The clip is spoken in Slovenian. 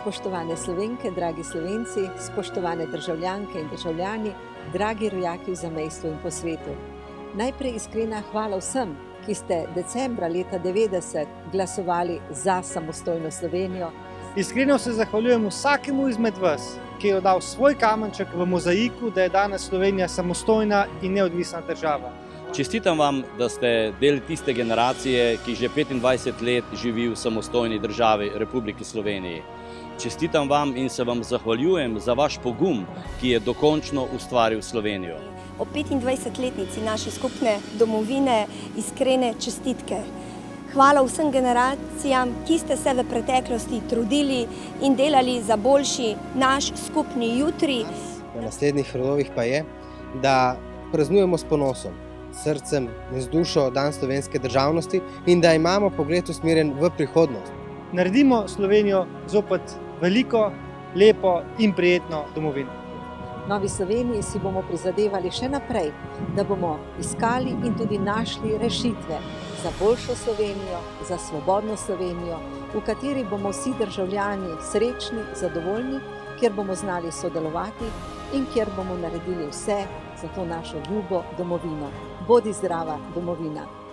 Spoštovane Slovenke, dragi Slovenci, spoštovane državljanke in državljani, dragi rojaki v zamejstvu in po svetu. Najprej iskrena hvala vsem, ki ste decembra leta 90 glasovali za samostojno Slovenijo. Iskreno se zahvaljujem vsakemu izmed vas, ki je dal svoj kamenček v mozaiku, da je danes Slovenija samostojna in neodvisna država. Čestitam vam, da ste del tiste generacije, ki že 25 let živi v samostojni državi Republiki Sloveniji. Čestitam vam in se vam zahvaljujem za vaš pogum, ki je dokončno ustvaril Slovenijo. Ob 25-letnici naše skupne domovine iskrene čestitke. Hvala vsem generacijam, ki ste se v preteklosti trudili in delali za boljši naš skupni jutri. Na naslednjih rodovih pa je, da praznujemo s ponosom, srcem in z dušo dan slovenske državnosti in da imamo pogled usmerjen v prihodnost. Naredimo Slovenijo zopet veliko, lepo in prijetno domovino. V Novi Sloveniji si bomo prizadevali še naprej, da bomo iskali in tudi našli rešitve za boljšo Slovenijo, za svobodno Slovenijo, v kateri bomo vsi državljani srečni, zadovoljni, kjer bomo znali sodelovati in kjer bomo naredili vse za to našo ljubo domovino. Bodi zdrava domovina!